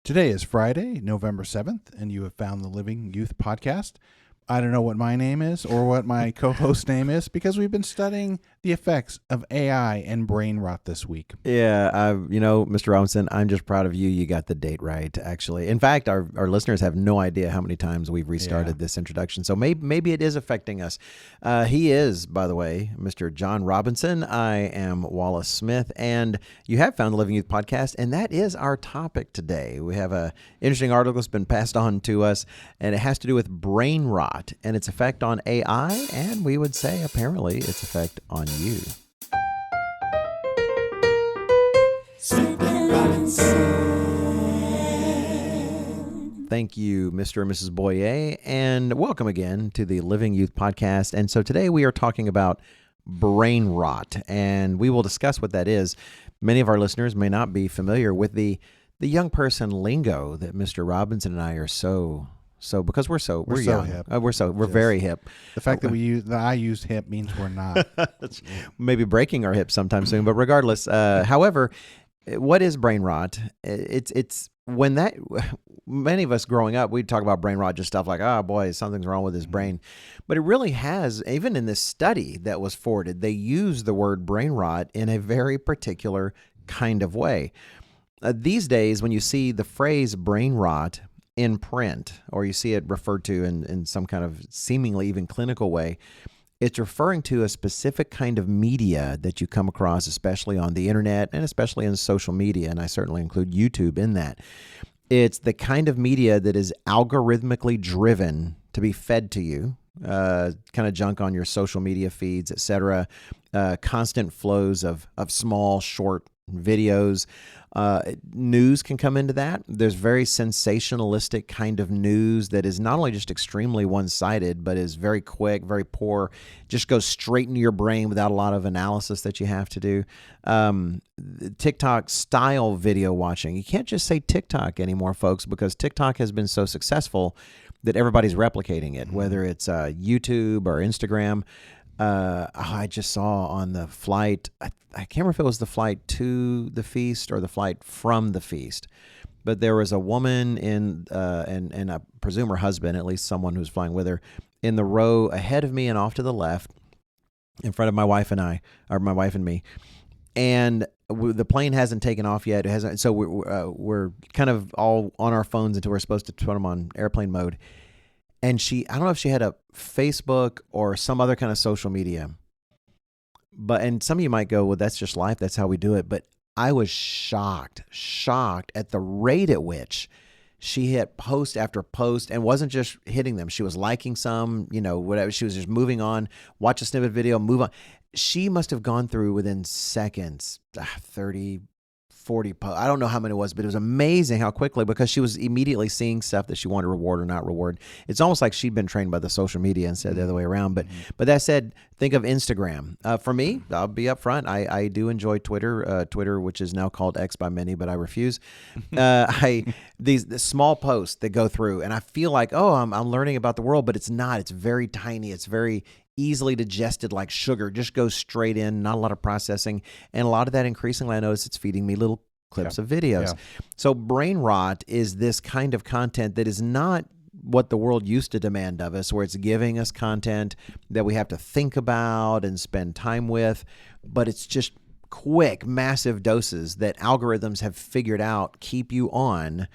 Today is Friday, November 7th, and you have found the Living Youth Podcast. I don't know what my name is or what my co-host name is because we've been studying the effects of AI and brain rot this week. Yeah, Mr. Robinson, I'm just proud of you. You got the date right, actually. In fact, our listeners have no idea how many times we've restarted this introduction. So maybe it is affecting us. He is, by the way, Mr. John Robinson. I am Wallace Smith, and you have found the Living Youth Podcast, and that is our topic today. We have an interesting article that's been passed on to us, and it has to do with brain rot and its effect on AI, and we would say, apparently, its effect on you. Thank you, Mr. and Mrs. Boyer, and welcome again to the Living Youth Podcast. And so today we are talking about brain rot, and we will discuss what that is. Many of our listeners may not be familiar with the young person lingo that Mr. Robinson and I are so because we're young. Hip. We're very hip. The fact that I used hip means we're not. Maybe breaking our hips sometime soon, but regardless, however, what is brain rot? It's when that many of us growing up, we'd talk about brain rot, just stuff like, oh boy, something's wrong with his brain. But it really has, even in this study that was forwarded, they use the word brain rot in a very particular kind of way. These days, when you see the phrase brain rot in print, or you see it referred to in some kind of seemingly even clinical way, it's referring to a specific kind of media that you come across, especially on the internet and especially in social media, and I certainly include YouTube in that. It's the kind of media that is algorithmically driven to be fed to you, kind of junk on your social media feeds, etc. Constant flows of small, short videos. News can come into that. There's very sensationalistic kind of news that is not only just extremely one-sided, but is very quick, very poor, just goes straight into your brain without a lot of analysis that you have to do. TikTok style video watching. You can't just say TikTok anymore, folks, because TikTok has been so successful that everybody's replicating it, whether it's YouTube or Instagram. I just saw on the flight, I can't remember if it was the flight to the feast or the flight from the feast, but there was a woman and I presume her husband, at least someone who's flying with her, in the row ahead of me and off to the left, in front of my wife and I, or my wife and me. And the plane hasn't taken off yet. It hasn't. So we're kind of all on our phones until we're supposed to put them on airplane mode. And I don't know if she had a Facebook or some other kind of social media, and some of you might go, well, that's just life. That's how we do it. But I was shocked at the rate at which she hit post after post and wasn't just hitting them. She was liking some, whatever. She was just moving on, watch a snippet video, move on. She must have gone through within seconds, 30, 40 posts. I don't know how many it was, but it was amazing how quickly, because she was immediately seeing stuff that she wanted to reward or not reward. It's almost like she'd been trained by the social media instead of the other way around. But that said, think of Instagram. For me, I'll be upfront. I do enjoy Twitter, which is now called X by many, but I refuse. These small posts that go through, and I feel like, I'm learning about the world, but it's not. It's very tiny. It's very easily digested like sugar, just goes straight in, not a lot of processing. And a lot of that, increasingly, I notice it's feeding me little clips of videos. Yeah. So brain rot is this kind of content that is not what the world used to demand of us, where it's giving us content that we have to think about and spend time with, but it's just quick, massive doses that algorithms have figured out keep you on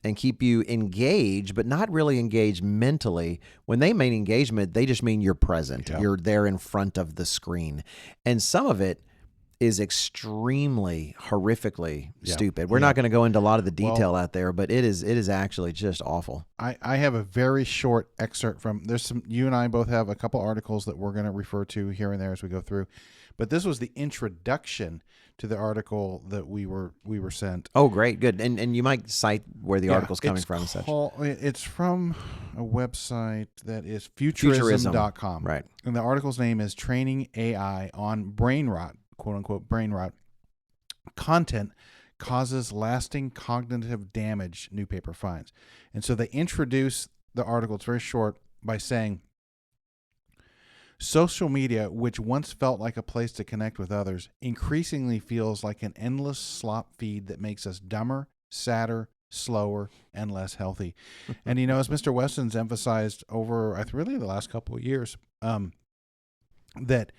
and keep you engaged, but not really engaged mentally. When they mean engagement, they just mean you're present. Yeah. You're there in front of the screen. And some of it is extremely horrifically stupid. We're not going to go into a lot of the detail out there, but it is actually just awful. I have a very short excerpt from, you and I both have a couple articles that we're going to refer to here and there as we go through. But this was the introduction to the article that we were sent. Oh, great. Good. And you might cite where the article's coming from and such. It's from a website that is futurism.com. Right. And the article's name is Training AI on Brain Rot, quote unquote, brain rot. Content causes lasting cognitive damage, new paper finds. And so they introduce the article, it's very short, by saying, social media, which once felt like a place to connect with others, increasingly feels like an endless slop feed that makes us dumber, sadder, slower, and less healthy. And as Mr. Weston's emphasized over really the last couple of years, that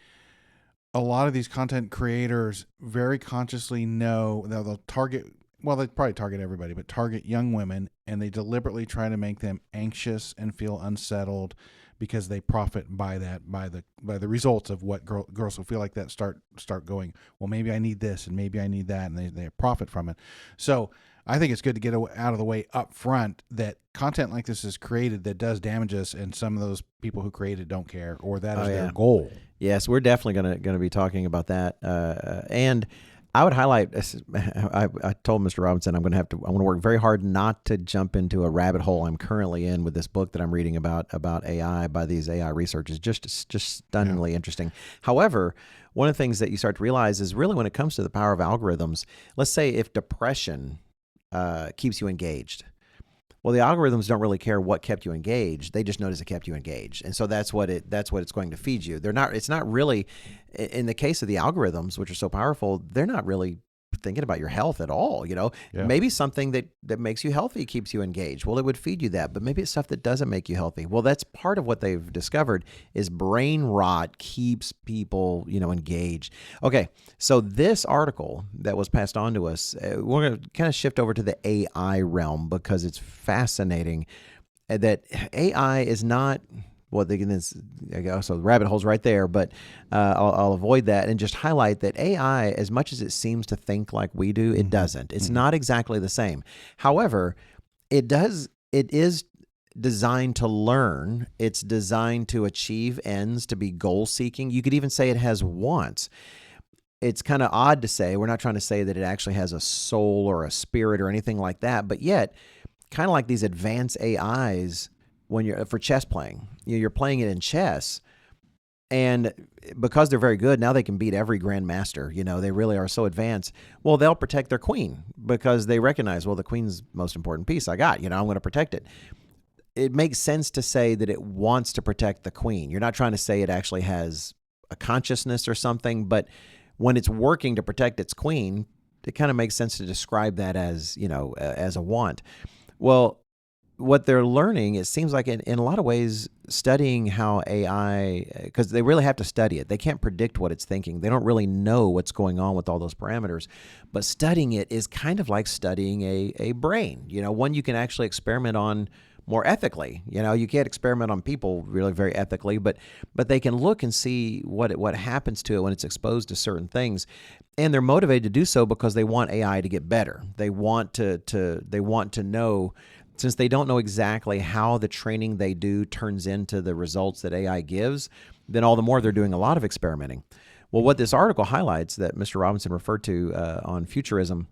a lot of these content creators very consciously know that they'll target, well, they probably target everybody, but target young women, and they deliberately try to make them anxious and feel unsettled because they profit by that, by the results of what girls will feel like that start going, well, maybe I need this and maybe I need that, and they profit from it. So I think it's good to get out of the way up front that content like this is created that does damage us, and some of those people who create it don't care, or that is their goal. Yes, we're definitely going to be talking about that. And I would highlight, I told Mr. Robinson I want to work very hard not to jump into a rabbit hole I'm currently in with this book that I'm reading about AI by these AI researchers. Just stunningly interesting. However, one of the things that you start to realize is really when it comes to the power of algorithms, let's say if depression keeps you engaged. Well, the algorithms don't really care what kept you engaged. They just notice it kept you engaged. And so that's what it's going to feed you. It's not really, in the case of the algorithms, which are so powerful, they're not really thinking about your health at all. Maybe something that makes you healthy keeps you engaged. Well, it would feed you that, but maybe it's stuff that doesn't make you healthy. Well, that's part of what they've discovered is brain rot keeps people, engaged. Okay. So this article that was passed on to us, we're going to kind of shift over to the AI realm because it's fascinating that AI is not, well, so the rabbit hole's right there, but I'll avoid that and just highlight that AI, as much as it seems to think like we do, it doesn't. It's not exactly the same. However, it is designed to learn. It's designed to achieve ends, to be goal-seeking. You could even say it has wants. It's kind of odd to say. We're not trying to say that it actually has a soul or a spirit or anything like that, but yet, kind of like these advanced AIs, when you're for chess playing, you're playing it in chess, and because they're very good, now they can beat every grandmaster. They really are so advanced. Well, they'll protect their queen because they recognize, well, the queen's most important piece I got. I'm going to protect it. It makes sense to say that it wants to protect the queen. You're not trying to say it actually has a consciousness or something, but when it's working to protect its queen, it kind of makes sense to describe that as as a want. Well, what they're learning, it seems like in a lot of ways, studying how AI, because they really have to study it. They can't predict what it's thinking. They don't really know what's going on with all those parameters. But studying it is kind of like studying a brain, one you can actually experiment on more ethically. You can't experiment on people really very ethically, but they can look and see what happens to it when it's exposed to certain things. And they're motivated to do so because they want AI to get better. They want to know, since they don't know exactly how the training they do turns into the results that AI gives, then all the more they're doing a lot of experimenting. Well, what this article highlights that Mr. Robinson referred to on futurism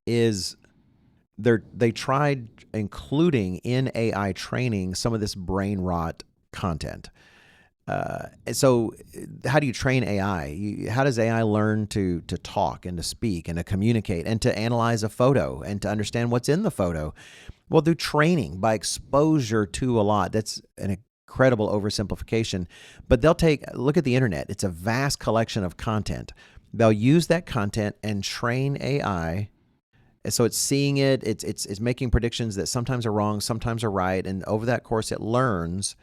is they tried including in AI training some of this brain rot content. So how do you train AI? How does AI learn to talk and to speak and to communicate and to analyze a photo and to understand what's in the photo? Well, through training, by exposure to a lot. That's an incredible oversimplification. But look at the internet. It's a vast collection of content. They'll use that content and train AI. So it's seeing it, it's making predictions that sometimes are wrong, sometimes are right, and over that course it learns.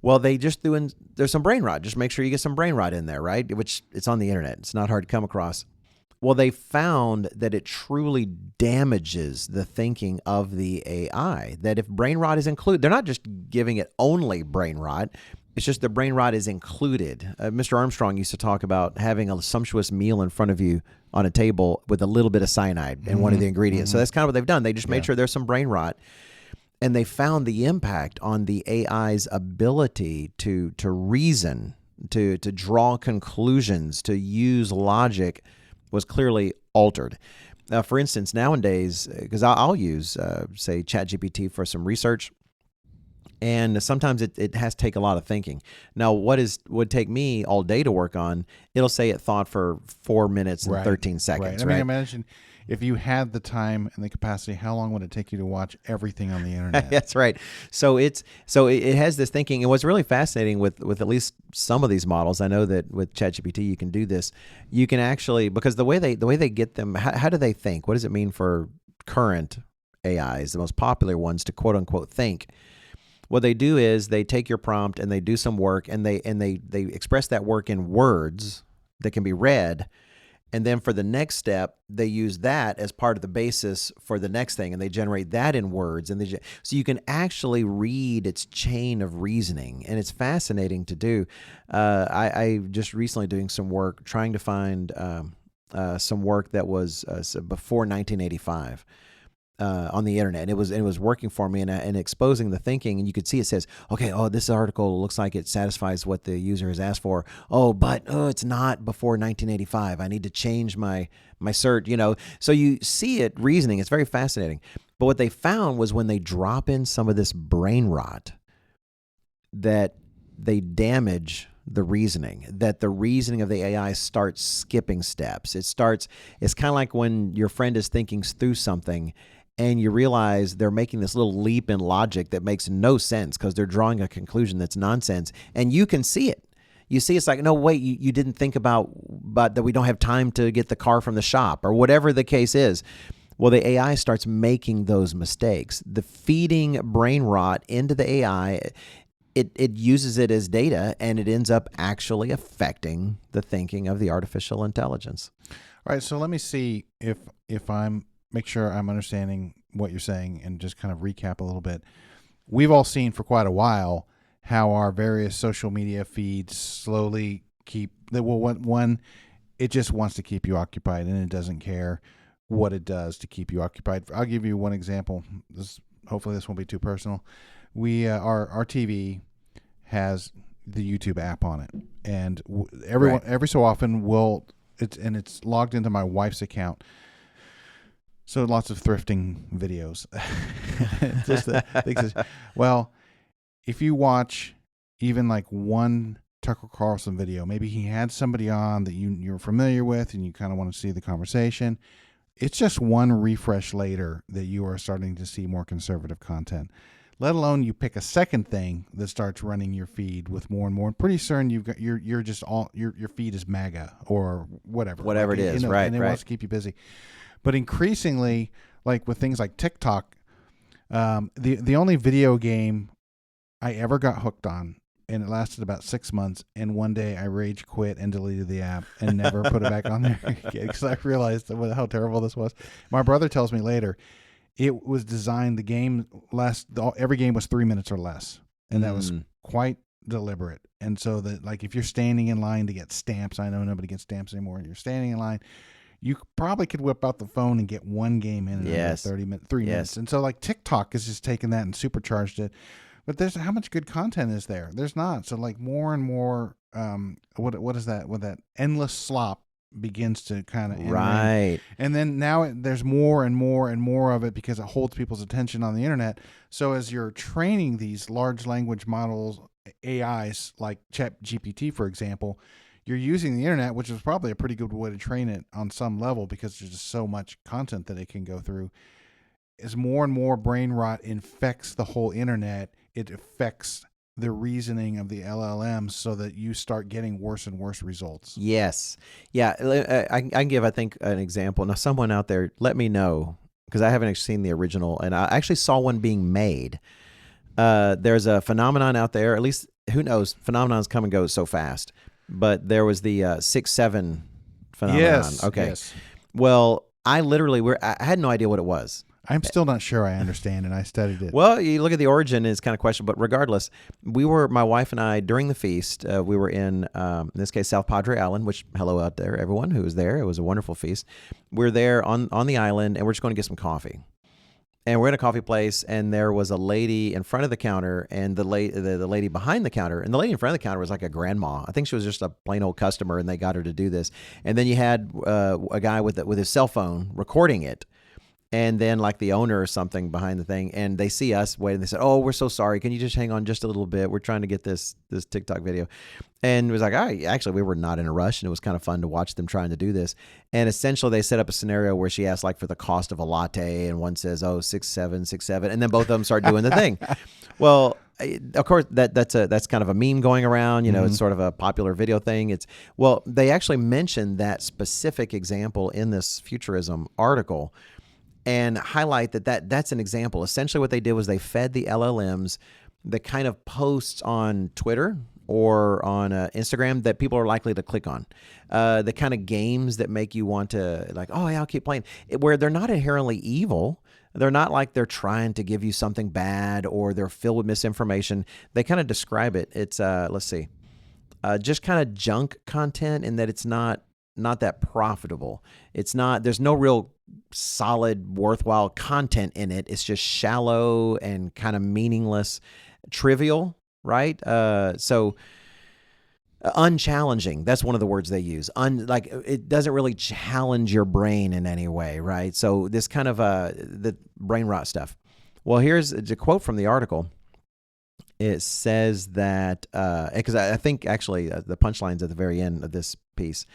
Well, they just there's some brain rot. Just make sure you get some brain rot in there, right? Which it's on the internet. It's not hard to come across. Well, they found that it truly damages the thinking of the AI. That if brain rot is included, they're not just giving it only brain rot. It's just the brain rot is included. Mr. Armstrong used to talk about having a sumptuous meal in front of you on a table with a little bit of cyanide in one of the ingredients. So that's kind of what they've done. They just made sure there's some brain rot. And they found the impact on the AI's ability to reason, to draw conclusions, to use logic was clearly altered. For instance, nowadays, because I'll use, say, ChatGPT for some research, and sometimes it has to take a lot of thinking. Now, would take me all day to work on, it'll say it thought for 4 minutes and 13 seconds. Right. I mean, imagine if you had the time and the capacity, how long would it take you to watch everything on the internet? That's right. So it has this thinking, and what's really fascinating with at least some of these models, I know that with ChatGPT you can do this. You can actually, because the way they get them, how do they think? What does it mean for current AIs, the most popular ones, to quote unquote think. What they do is they take your prompt and they do some work, and they express that work in words that can be read. And then for the next step, they use that as part of the basis for the next thing, and they generate that in words. And so you can actually read its chain of reasoning, and it's fascinating to do. I just recently doing some work trying to find some work that was before 1985. On the internet, and it was working for me and exposing the thinking, and you could see it says, okay, this article looks like it satisfies what the user has asked for. But it's not before 1985. I need to change my search. So you see it reasoning. It's very fascinating. But what they found was when they drop in some of this brain rot, that they damage the reasoning, that the reasoning of the AI starts skipping steps. It's kind of like when your friend is thinking through something and you realize they're making this little leap in logic that makes no sense because they're drawing a conclusion that's nonsense, and you can see it. You see, it's like, no, wait, you didn't think about that we don't have time to get the car from the shop, or whatever the case is. Well, the AI starts making those mistakes. The feeding brain rot into the AI, it uses it as data, and it ends up actually affecting the thinking of the artificial intelligence. All right, so let me see if make sure I'm understanding what you're saying, and just kind of recap a little bit. We've all seen for quite a while how our various social media feeds slowly it just wants to keep you occupied, and it doesn't care what it does to keep you occupied. I'll give you one example. Hopefully this won't be too personal. Our TV has the YouTube app on it, and everyone every so often it's logged into my wife's account. So lots of thrifting videos. Well, if you watch even like one Tucker Carlson video, maybe he had somebody on that you're familiar with and you kind of want to see the conversation. It's just one refresh later that you are starting to see more conservative content. Let alone you pick a second thing that starts running your feed with more and more. And pretty soon you've got your feed is MAGA or whatever. Whatever it is, right? And it wants to keep you busy. But increasingly, like with things like TikTok, the only video game I ever got hooked on, and it lasted about 6 months, and one day I rage quit and deleted the app and never put it back on there again because I realized how terrible this was. My brother tells me later, it was designed, every game was 3 minutes or less, and that was quite deliberate. And so that, like, if you're standing in line to get stamps, I know nobody gets stamps anymore, and you're standing in line, you probably could whip out the phone and get one game in under 3 minutes. And so, like, TikTok has just taken that and supercharged it. But how much good content is there? There's not. So, like, more and more, what is that? What that endless slop begins to kind of right. And then now there's more and more and more of it because it holds people's attention on the internet. So as you're training these large language models, AIs like ChatGPT, for example, you're using the internet, which is probably a pretty good way to train it on some level because there's just so much content that it can go through. As more and more brain rot infects the whole internet, it affects the reasoning of the LLMs so that you start getting worse and worse results. Yes. Yeah. I can give, I think, an example. Now, someone out there, let me know, because I haven't actually seen the original, and I actually saw one being made. There's a phenomenon out there, at least, who knows, phenomenons come and go so fast. But there was the 6-7 phenomenon. Yes. Okay. Yes. Well, I had no idea what it was. I'm still not sure I understand, and I studied it. Well, you look at the origin, it's kind of questionable, but regardless, my wife and I, during the feast, we were in this case, South Padre Island, which, hello out there, everyone who was there. It was a wonderful feast. We're there on the island, and we're just going to get some coffee. And we're in a coffee place, and there was a lady in front of the counter, and the lady behind the counter. And the lady in front of the counter was like a grandma. I think she was just a plain old customer, and they got her to do this. And then you had a guy with his cell phone recording it. And then like the owner or something behind the thing, and they see us waiting. They said, "Oh, we're so sorry. Can you just hang on just a little bit? We're trying to get this TikTok video." And it was like, actually, we were not in a rush, and it was kind of fun to watch them trying to do this. And essentially, they set up a scenario where she asked like for the cost of a latte, and one says, "Oh, 6-7, and then both of them start doing the thing. Well, of course, that's kind of a meme going around. You know, It's sort of a popular video thing. They actually mentioned that specific example in this futurism article. and highlight that's an example. Essentially what they did was they fed the LLMs the kind of posts on Twitter or on Instagram that people are likely to click on. The kind of games that make you want to, like, oh yeah, I'll keep playing, where they're not inherently evil. They're not like they're trying to give you something bad or they're filled with misinformation. They kind of describe it. It's, let's see, just kind of junk content in that it's not that profitable. It's not, there's no real solid, worthwhile content in it. It's just shallow and kind of meaningless, trivial, right? So unchallenging. That's one of the words they use. Like it doesn't really challenge your brain in any way, right? So this kind of the brain rot stuff. Well, here's a quote from the article. It says that because I think actually the punchline's at the very end of this piece.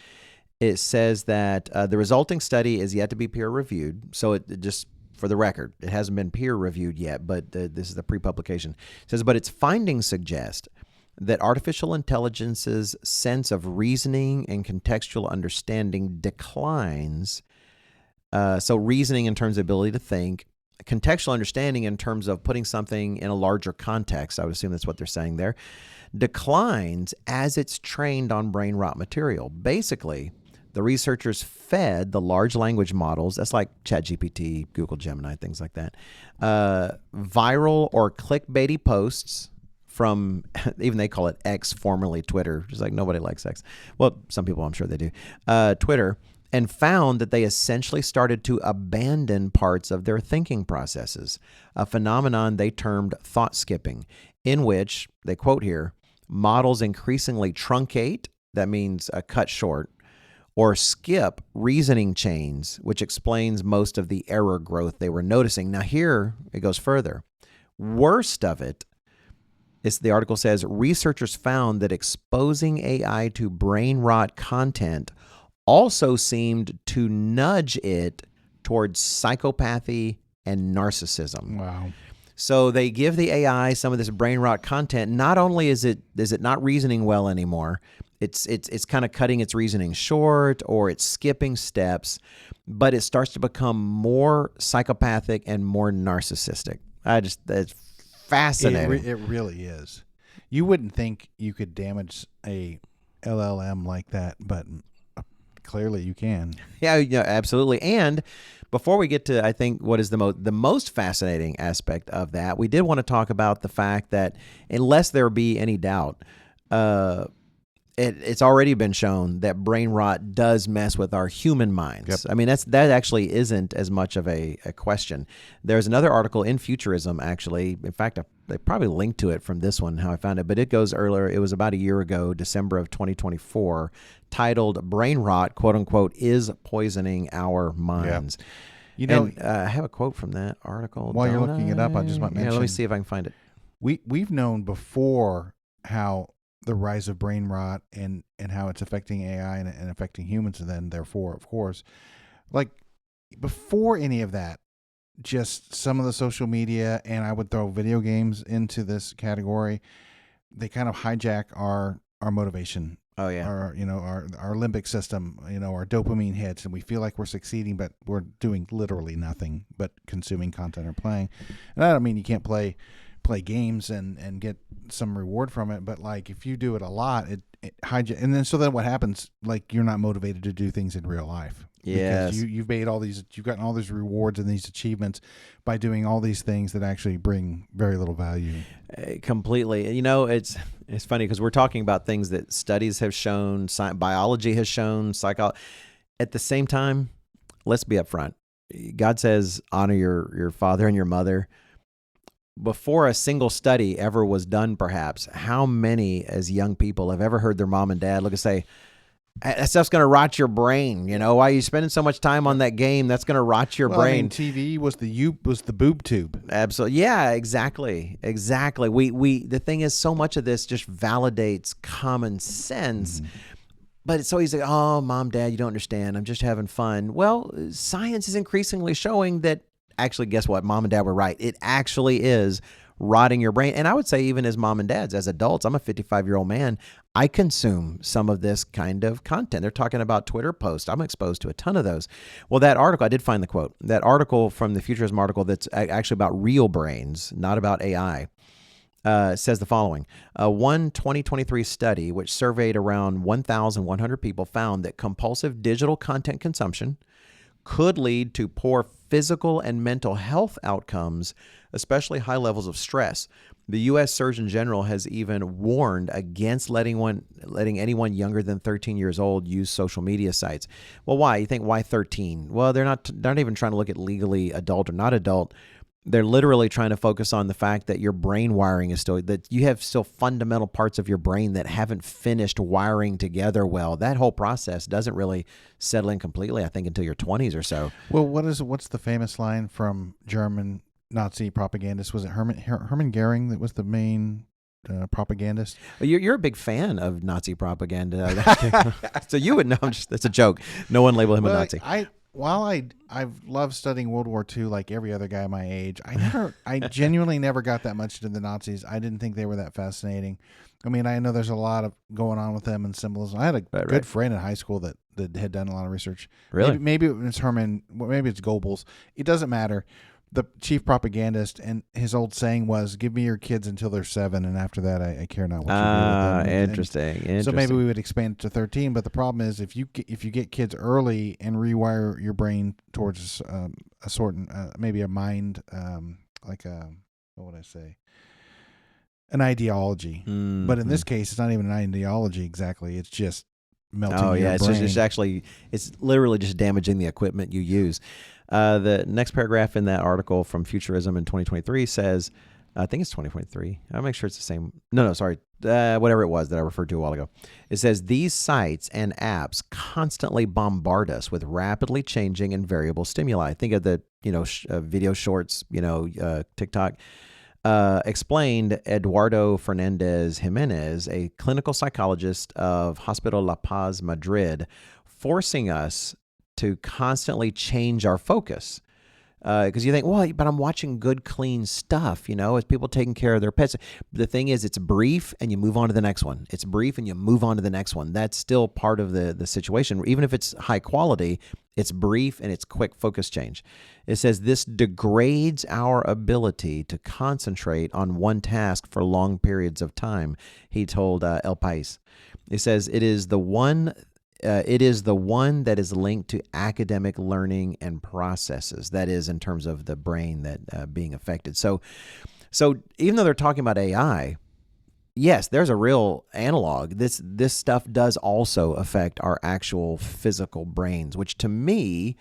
It says that the resulting study is yet to be peer reviewed. So it just, for the record, it hasn't been peer reviewed yet, but this is the pre-publication. It says, but its findings suggest that artificial intelligence's sense of reasoning and contextual understanding declines. So reasoning in terms of ability to think, contextual understanding in terms of putting something in a larger context, I would assume that's what they're saying there, declines as it's trained on brain rot material. Basically, the researchers fed the large language models, that's like ChatGPT, Google Gemini, things like that, viral or clickbaity posts from, even they call it X, formerly Twitter, just like nobody likes X. Well, some people, I'm sure they do, Twitter, and found that they essentially started to abandon parts of their thinking processes, a phenomenon they termed thought skipping, in which, they quote here, models increasingly truncate, that means cut short, or skip reasoning chains, which explains most of the error growth they were noticing. Now here, it goes further. Worst of it, the article says, researchers found that exposing AI to brain rot content also seemed to nudge it towards psychopathy and narcissism. Wow. So they give the AI some of this brain rot content. Not only is it not reasoning well anymore, it's kind of cutting its reasoning short, or it's skipping steps, but it starts to become more psychopathic and more narcissistic. It's fascinating. It really is. You wouldn't think you could damage a LLM like that, but clearly you can. Yeah, absolutely. And before we get to, I think, what is the most fascinating aspect of that, we did want to talk about the fact that, unless there be any doubt, it's already been shown that brain rot does mess with our human minds. Yep. I mean, that actually isn't as much of a question. There's another article in Futurism, actually. In fact, they probably linked to it from this one, how I found it, but it goes earlier. It was about a year ago, December of 2024, titled "Brain Rot, quote unquote, is poisoning our minds." Yep. I have a quote from that article. While you're looking it up, I just want to mention. Yeah, let me see if I can find it. We've known before how the rise of brain rot and how it's affecting AI and affecting humans, and then therefore, of course, like before any of that, just some of the social media, and I would throw video games into this category. They kind of hijack our motivation. Oh yeah. Our limbic system, our dopamine hits, and we feel like we're succeeding, but we're doing literally nothing but consuming content or playing. And I don't mean you can't play games and get some reward from it, but like if you do it a lot, it hijack, and then what happens? Like you're not motivated to do things in real life. Yes. Because you've gotten all these rewards and these achievements by doing all these things that actually bring very little value. Completely. It's funny because we're talking about things that studies have shown, biology has shown, psychology. At the same time, let's be upfront. God says, honor your father and your mother. Before a single study ever was done, perhaps, how many as young people have ever heard their mom and dad look and say, that stuff's going to rot your brain. Why are you spending so much time on that game? That's going to rot your brain. TV was the boob tube. Absolutely. Yeah, exactly. We the thing is, so much of this just validates common sense. Mm-hmm. But it's so easy. Oh, mom, dad, you don't understand. I'm just having fun. Well, science is increasingly showing that actually, guess what? Mom and dad were right. It actually is rotting your brain. And I would say even as mom and dads, as adults, I'm a 55-year-old man, I consume some of this kind of content. They're talking about Twitter posts. I'm exposed to a ton of those. Well, that article, I did find the quote. That article from the Futurism article that's actually about real brains, not about AI, says the following. One 2023 study, which surveyed around 1,100 people, found that compulsive digital content consumption could lead to poor physical and mental health outcomes, especially high levels of stress. The U.S. Surgeon General has even warned against letting anyone younger than 13 years old use social media sites. Well, why? You think, why 13? Well, they're not even trying to look at legally adult or not adult. They're literally trying to focus on the fact that your brain wiring is still, that you have still fundamental parts of your brain that haven't finished wiring together well. That whole process doesn't really settle in completely, I think, until your 20s or so. Well, what's the famous line from German Nazi propagandists? Was it Hermann Goering that was the main propagandist? You're a big fan of Nazi propaganda. So you would know. That's a joke. No one labeled him a Nazi. While I've loved studying World War II like every other guy my age, I genuinely never got that much into the Nazis. I didn't think they were that fascinating. I mean, I know there's a lot of going on with them and symbolism. I had a good friend in high school that had done a lot of research. Really? Maybe it's Herman, maybe it's Goebbels. It doesn't matter. The chief propagandist, and his old saying was, "Give me your kids until they're 7, and after that, I care not what you do with them." Interesting. So maybe we would expand it to 13. But the problem is, if you get kids early and rewire your brain towards a certain, maybe a mind, like a, what would I say, an ideology. Mm-hmm. But in this case, it's not even an ideology exactly. It's just melting your brain. It's literally just damaging the equipment you use. The next paragraph in that article from Futurism in 2023 says, I think it's 2023. I'll make sure it's the same. No, sorry. Whatever it was that I referred to a while ago. It says, these sites and apps constantly bombard us with rapidly changing and variable stimuli. Think of the, video shorts, TikTok. Explained Eduardo Fernandez Jimenez, a clinical psychologist of Hospital La Paz, Madrid, forcing us to constantly change our focus. Because you think, well, but I'm watching good, clean stuff, as people taking care of their pets. The thing is, it's brief and you move on to the next one. It's brief and you move on to the next one. That's still part of the situation. Even if it's high quality, it's brief and it's quick focus change. It says this degrades our ability to concentrate on one task for long periods of time, he told El País. It says it is the one that is linked to academic learning and processes. That is, in terms of the brain that being affected. So even though they're talking about AI, yes, there's a real analog. This stuff does also affect our actual physical brains, which to me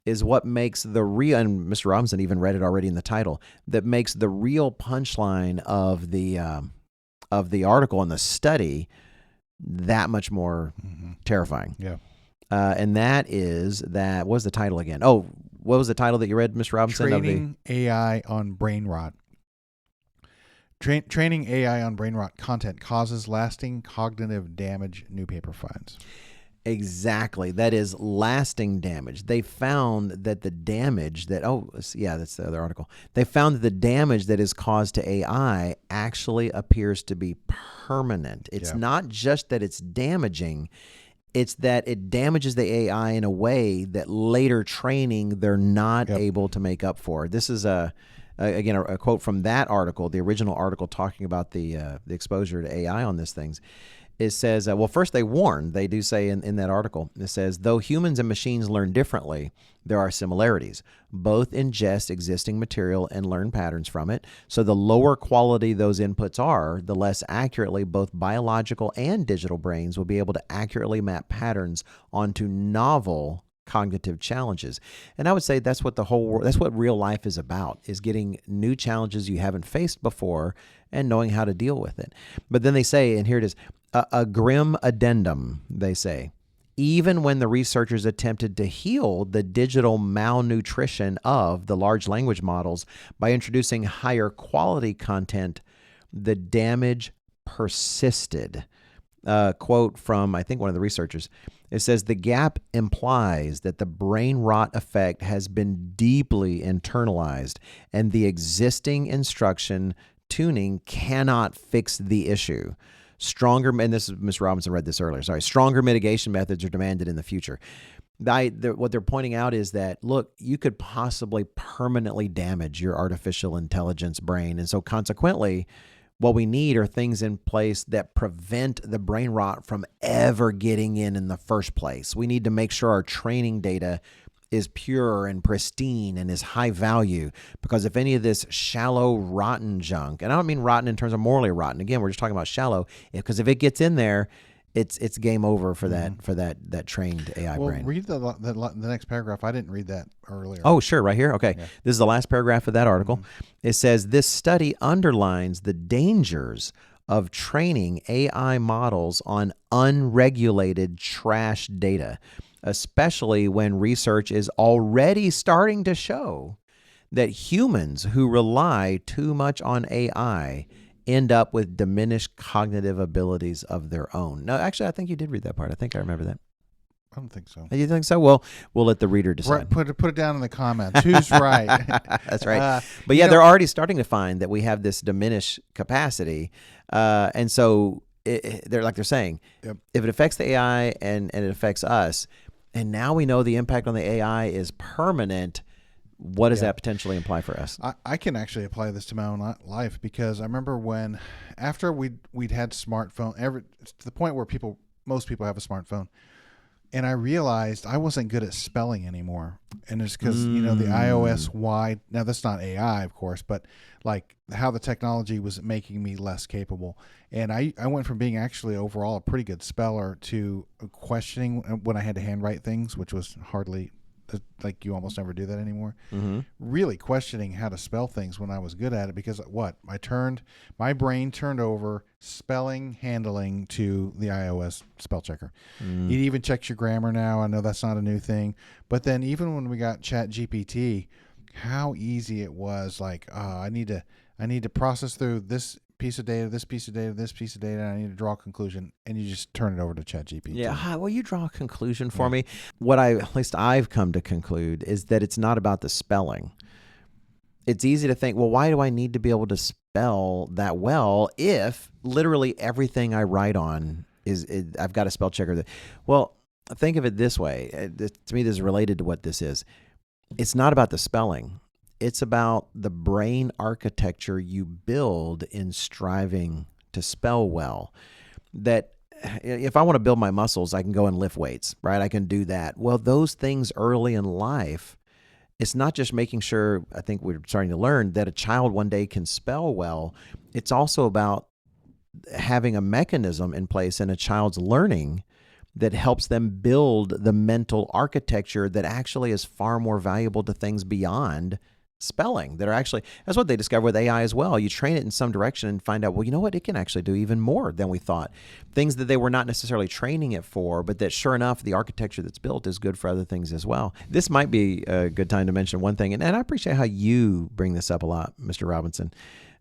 is what makes the real, and Mr. Robinson even read it already in the title, that makes the real punchline of the article and the study that much more terrifying. Yeah. And that is that. What was the title again? Oh, what was the title that you read, Mr. Robinson? Training AI on brain rot. Training AI on brain rot content causes lasting cognitive damage, new paper finds. Exactly. That is lasting damage. They found that the damage that, that's the other article. They found that the damage that is caused to AI actually appears to be permanent. It's not just that it's damaging, it's that it damages the AI in a way that later training they're not able to make up for. This is a quote from that article, the original article talking about the exposure to AI on these things. It says, first they warn, they do say in that article, it says, though humans and machines learn differently, there are similarities. Both ingest existing material and learn patterns from it. So the lower quality those inputs are, the less accurately both biological and digital brains will be able to accurately map patterns onto novel cognitive challenges. And I would say that's what that's what real life is about, is getting new challenges you haven't faced before and knowing how to deal with it. But then they say, and here it is, a grim addendum, they say, even when the researchers attempted to heal the digital malnutrition of the large language models by introducing higher quality content, the damage persisted. Quote from, I think, one of the researchers. It says the gap implies that the brain rot effect has been deeply internalized, and the existing instruction tuning cannot fix the issue. Stronger, and this is Ms. Robinson read this earlier. Sorry, stronger mitigation methods are demanded in the future. What they're pointing out is that, look, you could possibly permanently damage your artificial intelligence brain. And so consequently, what we need are things in place that prevent the brain rot from ever getting in the first place. We need to make sure our training data is pure and pristine and is high value, because if any of this shallow, rotten junk, and I don't mean rotten in terms of morally rotten. Again, we're just talking about shallow, because if it gets in there, it's game over for that trained AI brain. Read the next paragraph. I didn't read that earlier. Oh, sure, right here. Okay, Yeah. This is the last paragraph of that article. It says this study underlines the dangers of training AI models on unregulated trash data, especially when research is already starting to show that humans who rely too much on AI end up with diminished cognitive abilities of their own. No, actually, I think you did read that part. I think I remember that. I don't think so. You think so? Well, we'll let the reader decide. Put it down in the comments. Who's right? That's right. But yeah, they're already starting to find that we have this diminished capacity, and so they're saying, Yep. if it affects the AI and it affects us, and now we know the impact on the AI is permanent. What does that potentially imply for us? I can actually apply this to my own life, because I remember after we'd had smartphone, to the point where most people have a smartphone, and I realized I wasn't good at spelling anymore, and it's because the iOS wide. Now that's not AI, of course, but like how the technology was making me less capable, and I went from being actually overall a pretty good speller to questioning when I had to handwrite things, which was hardly. Like you almost never do that anymore. Mm-hmm. Really questioning how to spell things when I was good at it, because my brain turned over spelling handling to the iOS spell checker. It even checks your grammar now. I know that's not a new thing, but then even when we got Chat GPT, how easy it was. Like, I need to process through this piece of data, this piece of data, this piece of data, and I need to draw a conclusion, and you just turn it over to ChatGPT. Yeah, well, you draw a conclusion for me. What at least I've come to conclude is that it's not about the spelling. It's easy to think, well, why do I need to be able to spell that well if literally everything I write on I've got a spell checker. Well, think of it this way. To me, this is related to what this is. It's not about the spelling. It's about the brain architecture you build in striving to spell well. That if I want to build my muscles, I can go and lift weights, right? I can do that. Well, those things early in life, it's not just making sure, I think we're starting to learn, that a child one day can spell well. It's also about having a mechanism in place in a child's learning that helps them build the mental architecture that actually is far more valuable to things beyond spelling, that are actually, that's what they discover with AI as well. You train it in some direction and find out, well, you know what, it can actually do even more than we thought. Things that they were not necessarily training it for, but that sure enough, the architecture that's built is good for other things as well. This might be a good time to mention one thing, and I appreciate how you bring this up a lot, Mr. Robinson.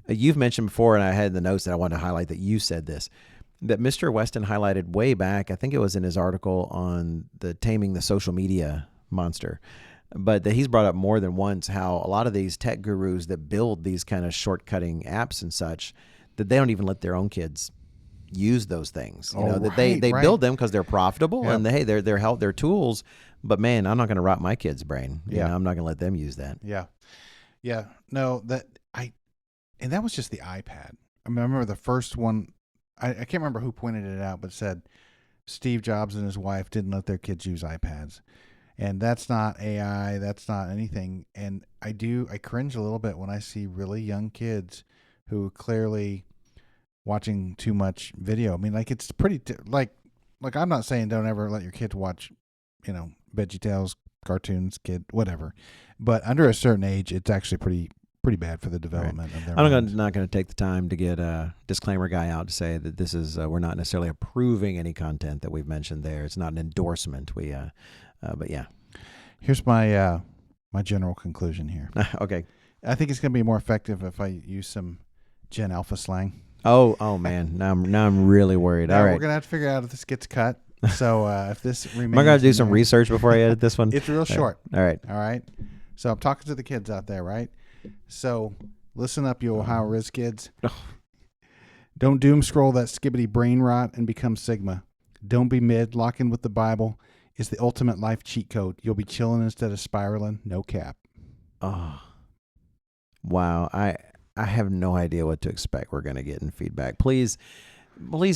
You've mentioned before, and I had in the notes that I wanted to highlight that you said this, that Mr. Weston highlighted way back, I think it was in his article on the taming the social media monster, but that he's brought up more than once how a lot of these tech gurus that build these kind of shortcutting apps and such, that they don't even let their own kids use those things. You know, that they build them because they're profitable and they're tools. But man, I'm not going to rot my kid's brain. You know, I'm not going to let them use that. Yeah. No, and that was just the iPad. I mean, I remember the first one. I can't remember who pointed it out, but said Steve Jobs and his wife didn't let their kids use iPads. And that's not AI. That's not anything. And I cringe a little bit when I see really young kids who are clearly watching too much video. I mean, like, it's pretty, like I'm not saying don't ever let your kids watch, VeggieTales, cartoons, whatever. But under a certain age, it's actually pretty bad for the development of their minds. I'm not going to take the time to get a disclaimer guy out to say that this is, we're not necessarily approving any content that we've mentioned there. It's not an endorsement. But yeah. Here's my my general conclusion here. Okay. I think it's going to be more effective if I use some Gen Alpha slang. Oh man. Now I'm really worried. All right. We're going to have to figure out if this gets cut. So if this remains, Am I going to do some research before I edit this one? It's real short. All right. All right. So I'm talking to the kids out there, right? So listen up, you Ohio Riz kids. Don't doom scroll that skibbity brain rot and become Sigma. Don't be mid. Lock in with the Bible is the ultimate life cheat code. You'll be chilling instead of spiraling. No cap. Oh, wow. I have no idea what to expect we're going to get in feedback. Please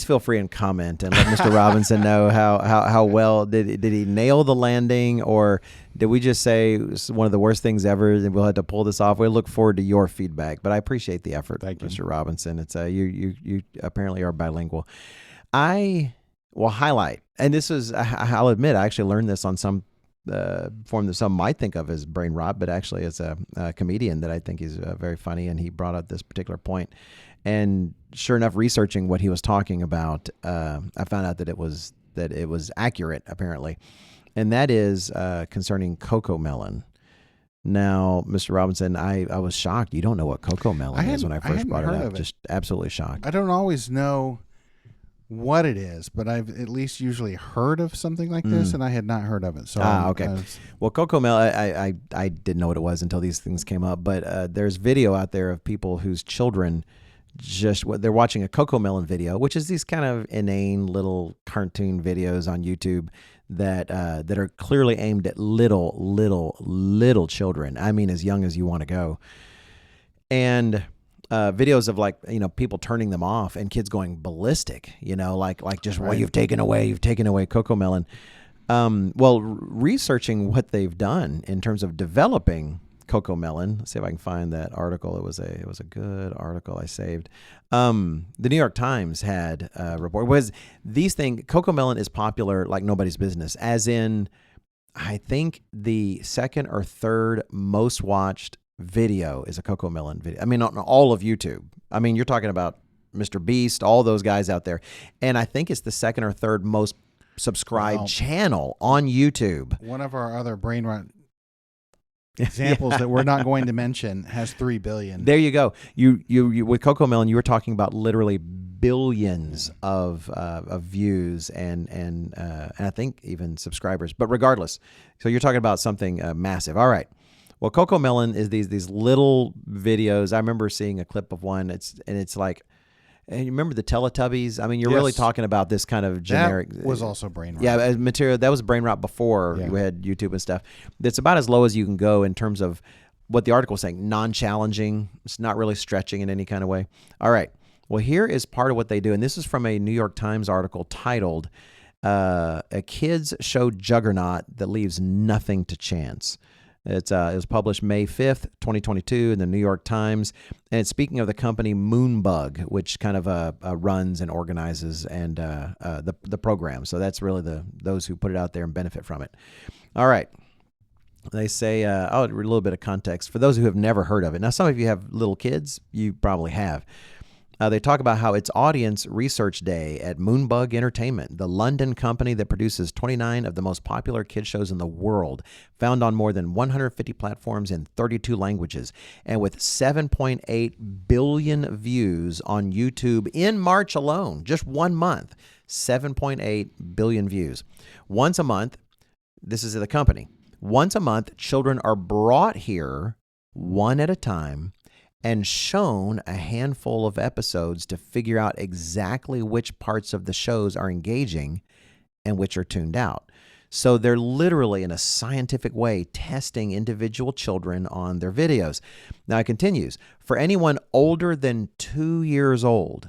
feel free and comment and let Mr. Robinson know how well did he nail the landing, or did we just say it was one of the worst things ever and we'll have to pull this off? We look forward to your feedback, but I appreciate the effort. Thank you, Mr. Robinson. It's you apparently are bilingual. I will highlight, and this is, I'll admit, I actually learned this on some form that some might think of as brain rot, but actually it's a comedian that I think is very funny, and he brought up this particular point. And sure enough, researching what he was talking about, I found out that it was accurate, apparently, and that is concerning cocoa melon. Now, Mr. Robinson, I was shocked. You don't know what cocoa melon is when I first brought it up. Just absolutely shocked. I don't always know what it is, but I've at least usually heard of something like this, and I had not heard of it. So okay. Well, cocoa melon, I didn't know what it was until these things came up, but there's video out there of people whose children they're watching a cocoa melon video, which is these kind of inane little cartoon videos on YouTube that are clearly aimed at little children. I mean, as young as you want to go. And videos of, like, people turning them off and kids going ballistic, like just, well, you've taken away cocoa melon. Well, researching what they've done in terms of developing cocoa melon. Let's see if I can find that article. It was a good article I saved. The New York Times had a report. Cocoa melon is popular like nobody's business, as in, I think the second or third most watched video is a cocoa melon video. I mean, on all of YouTube. I mean, you're talking about Mr. Beast, all those guys out there. And I think it's the second or third most subscribed channel on YouTube. One of our other brain rot examples that we're not going to mention has 3 billion. There you go. You with cocoa melon, you were talking about literally billions of views and I think even subscribers. But regardless, so you're talking about something massive. All right. Well, cocoa melon is these little videos. I remember seeing a clip of one. It's like, and you remember the Teletubbies? I mean, you're really talking about this kind of generic. That was also brain rot. Yeah, material. That was brain rot before you had YouTube and stuff. It's about as low as you can go in terms of what the article was saying. Non-challenging. It's not really stretching in any kind of way. All right. Well, here is part of what they do. And this is from a New York Times article titled, A Kids Show Juggernaut That Leaves Nothing to Chance. It was published May 5th, 2022 in the New York Times. And it's speaking of the company Moonbug, which kind of runs and organizes and the program. So that's really those who put it out there and benefit from it. All right. They say, a little bit of context. For those who have never heard of it. Now, some of you have little kids. You probably have. They talk about how it's audience research day at Moonbug Entertainment, the London company that produces 29 of the most popular kids shows in the world, found on more than 150 platforms in 32 languages, and with 7.8 billion views on YouTube in March alone, just 1 month, 7.8 billion views. Once a month, this is the company, once a month, children are brought here one at a time and shown a handful of episodes to figure out exactly which parts of the shows are engaging and which are tuned out. So they're literally, in a scientific way, testing individual children on their videos. Now it continues. For anyone older than 2 years old,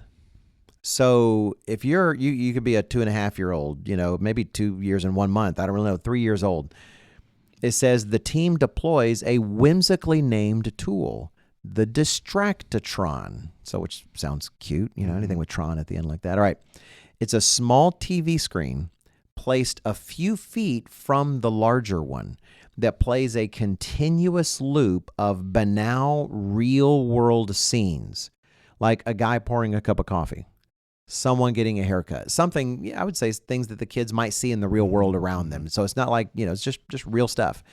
so if you could be a 2.5-year-old, maybe 2 years and 1 month, I don't really know, 3 years old. It says the team deploys a whimsically named tool, the Distractatron, which sounds cute, anything with Tron at the end like that. All right. It's a small TV screen placed a few feet from the larger one that plays a continuous loop of banal real-world scenes, like a guy pouring a cup of coffee, someone getting a haircut, something, I would say things that the kids might see in the real world around them. So it's not like, it's just real stuff.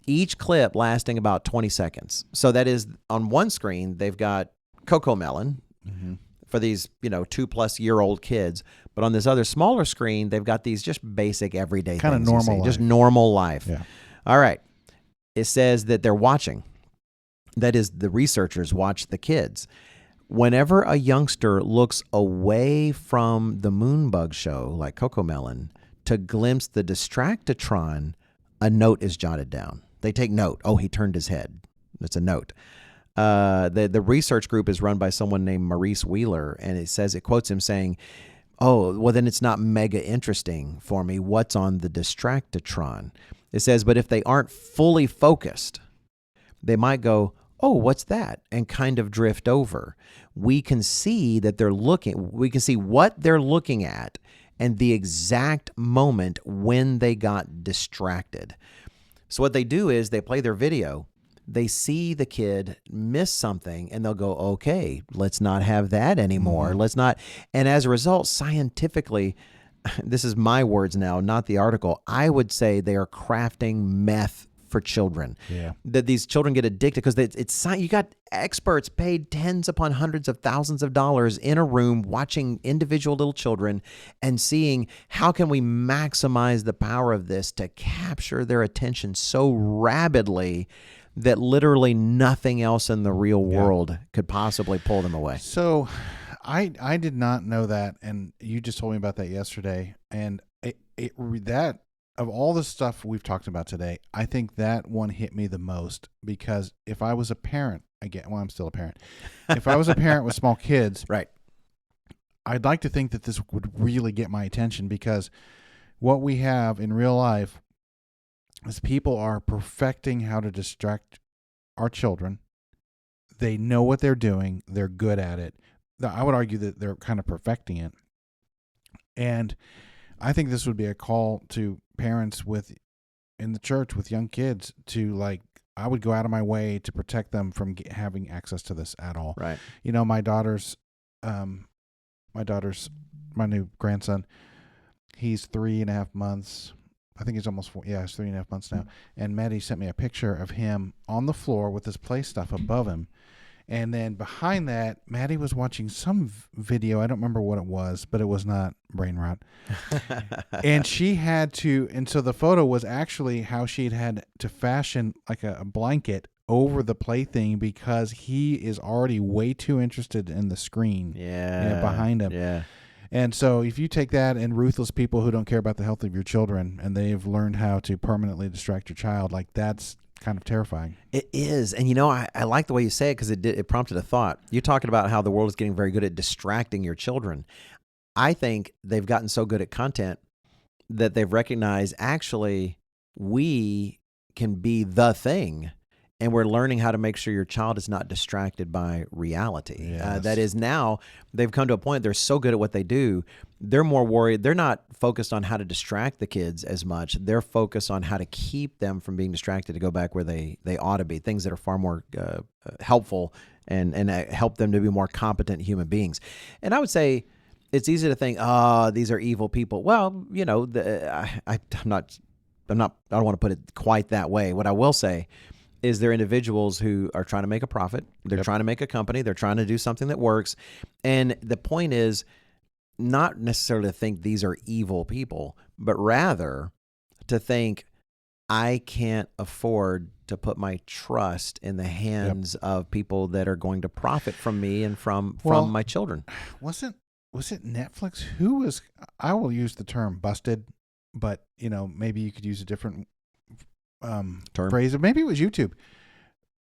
Each clip lasting about 20 seconds. So that is, on one screen, they've got cocoa melon. Mm-hmm. for these, 2+ year old kids. But on this other smaller screen, they've got these just basic everyday Kind of things. normal Just life. normal life. Yeah. All right. It says that they're watching. That is, the researchers watch the kids. Whenever a youngster looks away from the Moonbug show, like Cocomelon, to glimpse the distractitron, a note is jotted down. They take note. Oh, he turned his head. That's a note. The research group is run by someone named Maurice Wheeler, and it quotes him saying, "Oh, well, then it's not mega interesting for me. What's on the distractitron?" It says, but if they aren't fully focused, they might go, "Oh, what's that?" and kind of drift over. We can see what they're looking at and the exact moment when they got distracted. So what they do is they play their video. They see the kid miss something and they'll go, "Okay, let's not have that anymore. Let's not." And as a result, scientifically, this is my words now, not the article, I would say they are crafting meth for children. Yeah. That these children get addicted because you got experts paid tens upon hundreds of thousands of dollars in a room watching individual little children and seeing how can we maximize the power of this to capture their attention so rapidly that literally nothing else in the real world could possibly pull them away. So I did not know that, and you just told me about that yesterday. And that of all the stuff we've talked about today, I think that one hit me the most, because if I was a parent, I'm still a parent. If I was a parent with small kids, right, I'd like to think that this would really get my attention, because what we have in real life is people are perfecting how to distract our children. They know what they're doing. They're good at it. I would argue that they're kind of perfecting it. And I think this would be a call to parents in the church with young kids to, like, I would go out of my way to protect them from having access to this at all. right. My new grandson, he's 3.5 months. I think he's almost 4. Yeah, he's 3.5 months now. And Maddie sent me a picture of him on the floor with his play stuff above him. And then behind that, Maddie was watching some video. I don't remember what it was, but it was not brain rot. And so the photo was actually how she'd had to fashion like a blanket over the plaything, because he is already way too interested in the screen behind him. Yeah. And so if you take that and ruthless people who don't care about the health of your children, and they've learned how to permanently distract your child, like, that's kind of terrifying. It is. And I like the way you say it, because it prompted a thought. You're talking about how the world is getting very good at distracting your children. I think they've gotten so good at content that they've recognized, actually, we can be the thing. And we're learning how to make sure your child is not distracted by reality. Yes. That is, now they've come to a point, they're so good at what they do, they're more worried. They're not focused on how to distract the kids as much. They're focused on how to keep them from being distracted to go back where they ought to be, things that are far more helpful and help them to be more competent human beings. And I would say it's easy to think, "Oh, these are evil people." Well, I don't want to put it quite that way. What I will say is they're individuals who are trying to make a profit. They're trying to make a company. They're trying to do something that works. And the point is not necessarily to think these are evil people, but rather to think, I can't afford to put my trust in the hands of people that are going to profit from me and from my children. Was it Netflix? I will use the term busted, but maybe you could use a different term. Phrase. Maybe it was YouTube.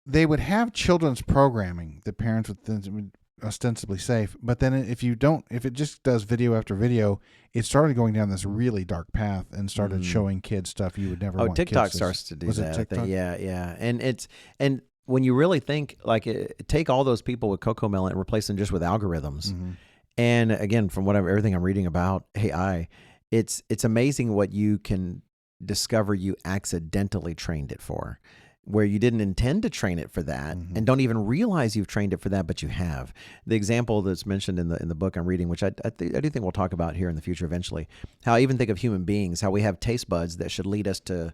They would have children's programming that parents would ostensibly safe, but then if it just does video after video, it started going down this really dark path and started showing kids stuff you would never want. TikTok kids starts to do was that. It TikTok? Yeah. And when you really think, like, take all those people with Cocomelon and replace them just with algorithms. Mm-hmm. And again, from everything I'm reading about AI, it's amazing what you can discover you accidentally trained it for, where you didn't intend to train it for that and don't even realize you've trained it for that, but you have. The example that's mentioned in the book I'm reading, which I do think we'll talk about here in the future eventually, how I even think of human beings, how we have taste buds that should lead us to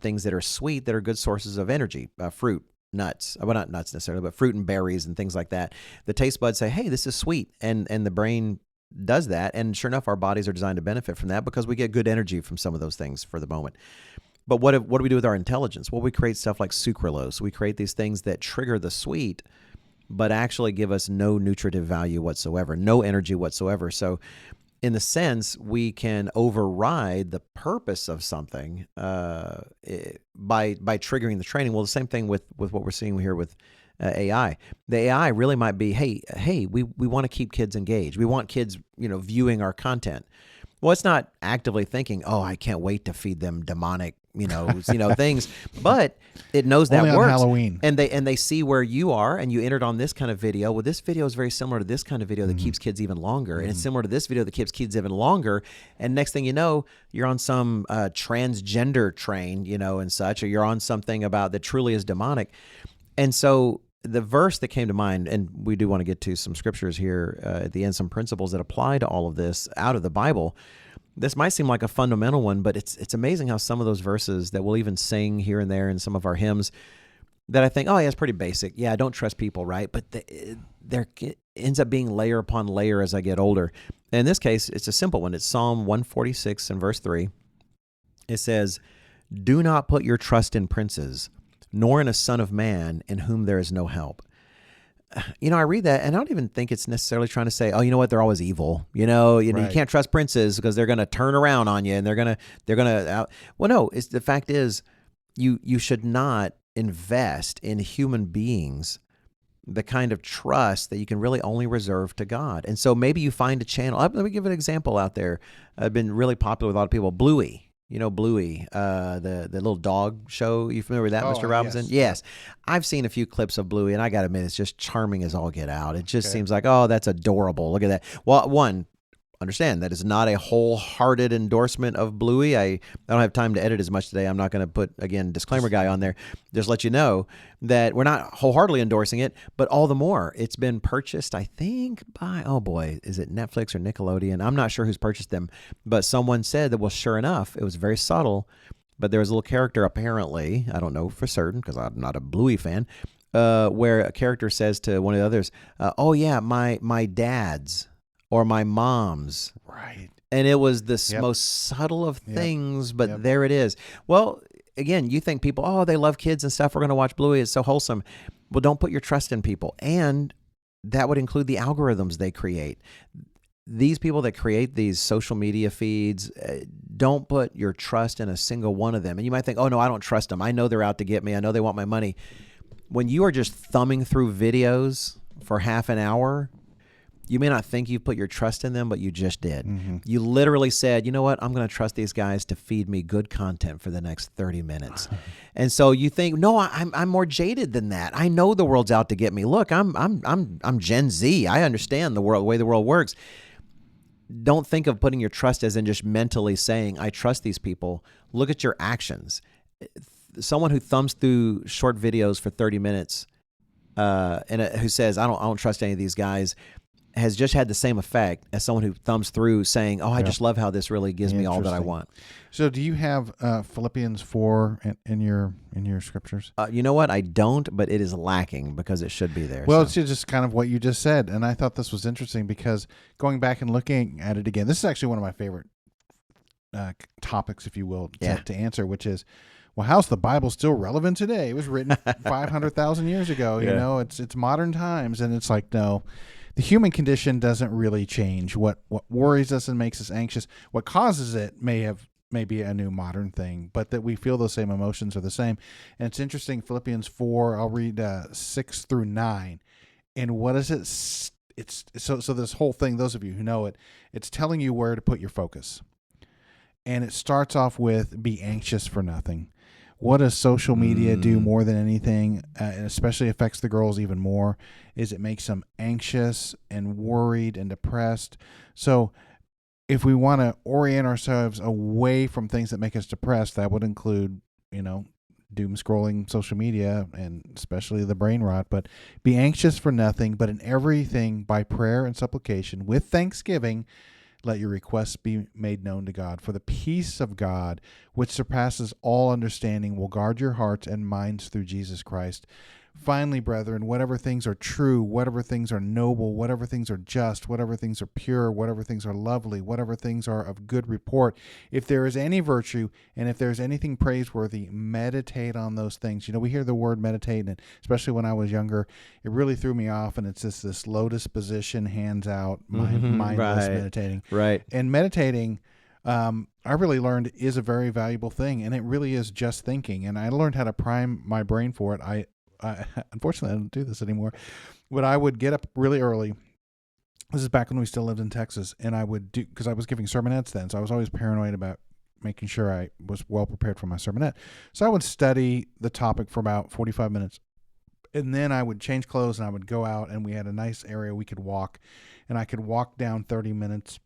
things that are sweet, that are good sources of energy, fruit, nuts. Well, not nuts necessarily, but fruit and berries and things like that. The taste buds say, "Hey, this is sweet," and the brain does that. And sure enough, our bodies are designed to benefit from that because we get good energy from some of those things for the moment. But what do we do with our intelligence? Well, we create stuff like sucralose. We create these things that trigger the sweet, but actually give us no nutritive value whatsoever, no energy whatsoever. So in the sense, we can override the purpose of something by triggering the training. Well, the same thing with what we're seeing here with AI. The AI really might be, hey, we want to keep kids engaged. We want kids, viewing our content. Well, it's not actively thinking, oh, I can't wait to feed them demonic, things, but it knows that Only on works. Halloween. And they see where you are, and you entered on this kind of video. Well, this video is very similar to this kind of video that keeps kids even longer, and it's similar to this video that keeps kids even longer. And next thing you know, you're on some transgender train, and such, or you're on something about that truly is demonic. And so the verse that came to mind, and we do want to get to some scriptures here at the end, some principles that apply to all of this out of the Bible. This might seem like a fundamental one, but it's amazing how some of those verses that we'll even sing here and there in some of our hymns that I think, oh yeah, it's pretty basic. Yeah, don't trust people, right? But there ends up being layer upon layer as I get older. And in this case, it's a simple one. It's Psalm 146 and verse 3. It says, "Do not put your trust in princes, nor in a son of man in whom there is no help." I read that, and I don't even think it's necessarily trying to say, oh, you know what, they're always evil. You Right. can't trust princes because they're going to turn around on you, and they're going to. Well, no, the fact is, you should not invest in human beings the kind of trust that you can really only reserve to God. And so maybe you find a channel. Let me give an example out there. I've been really popular with a lot of people. Bluey. Bluey, the little dog show. You familiar with that, Mr. Robinson? Yes. I've seen a few clips of Bluey, and I got to admit, it's just charming as all get out. It just seems like, oh, that's adorable. Look at that. Well, one, understand that is not a wholehearted endorsement of Bluey. I don't have time to edit as much today. I'm not going to put, again, disclaimer guy on there. Just let you know that we're not wholeheartedly endorsing it, but all the more, it's been purchased, I think, by, oh boy, is it Netflix or Nickelodeon? I'm not sure who's purchased them, but someone said that, well, sure enough, it was very subtle, but there was a little character apparently, I don't know for certain because I'm not a Bluey fan, where a character says to one of the others, oh yeah, my dad's or my mom's. Right. And it was the most subtle of things, but there it is. Well, again, you think people, oh, they love kids and stuff. We're going to watch Bluey. It's so wholesome. Well, don't put your trust in people. And that would include the algorithms they create. These people that create these social media feeds, don't put your trust in a single one of them. And you might think, oh, no, I don't trust them. I know they're out to get me. I know they want my money. When you are just thumbing through videos for half an hour, you may not think you put your trust in them, but you just did. Mm-hmm. You literally said, you know what? I'm going to trust these guys to feed me good content for the next 30 minutes. And so you think, no, I'm more jaded than that. I know the world's out to get me. Look, I'm Gen Z. I understand the way the world works. Don't think of putting your trust as in just mentally saying, I trust these people. Look at your actions. Someone who thumbs through short videos for 30 minutes and who says, I don't trust any of these guys, has just had the same effect as someone who thumbs through saying, oh, I just love how this really gives me all that I want. So do you have Philippians 4 in your scriptures? You know what? I don't, but it is lacking because it should be there. Well, it's just kind of what you just said. And I thought this was interesting because going back and looking at it again, this is actually one of my favorite topics, if you will, to answer, which is, well, how's the Bible still relevant today? It was written 500,000 years ago. You it's modern times. And it's like, no. The human condition doesn't really change. What worries us and makes us anxious, what causes it may be a new modern thing, but that we feel those same emotions are the same. And it's interesting, Philippians 4, I'll read 6 through 9. And what is it? It's so this whole thing, those of you who know it, it's telling you where to put your focus. And it starts off with be anxious for nothing. What does social media do more than anything, and especially affects the girls even more, is it makes them anxious and worried and depressed. So if we want to orient ourselves away from things that make us depressed, that would include, doom scrolling social media and especially the brain rot. But be anxious for nothing, but in everything by prayer and supplication with thanksgiving, let your requests be made known to God. For the peace of God, which surpasses all understanding, will guard your hearts and minds through Jesus Christ. Finally, brethren, whatever things are true, whatever things are noble, whatever things are just, whatever things are pure, whatever things are lovely, whatever things are of good report, if there is any virtue and if there's anything praiseworthy, meditate on those things. We hear the word meditate, and especially when I was younger, it really threw me off. And it's just this lotus position, hands out, mindless meditating. Right. And meditating, I really learned, is a very valuable thing, and it really is just thinking. And I learned how to prime my brain for it. I unfortunately I don't do this anymore, but I would get up really early. This is back when we still lived in Texas, and I would do, because I was giving sermonettes then, so I was always paranoid about making sure I was well prepared for my sermonette. So I would study the topic for about 45 minutes, and then I would change clothes and I would go out, and we had a nice area we could walk, and I could walk down 30 minutes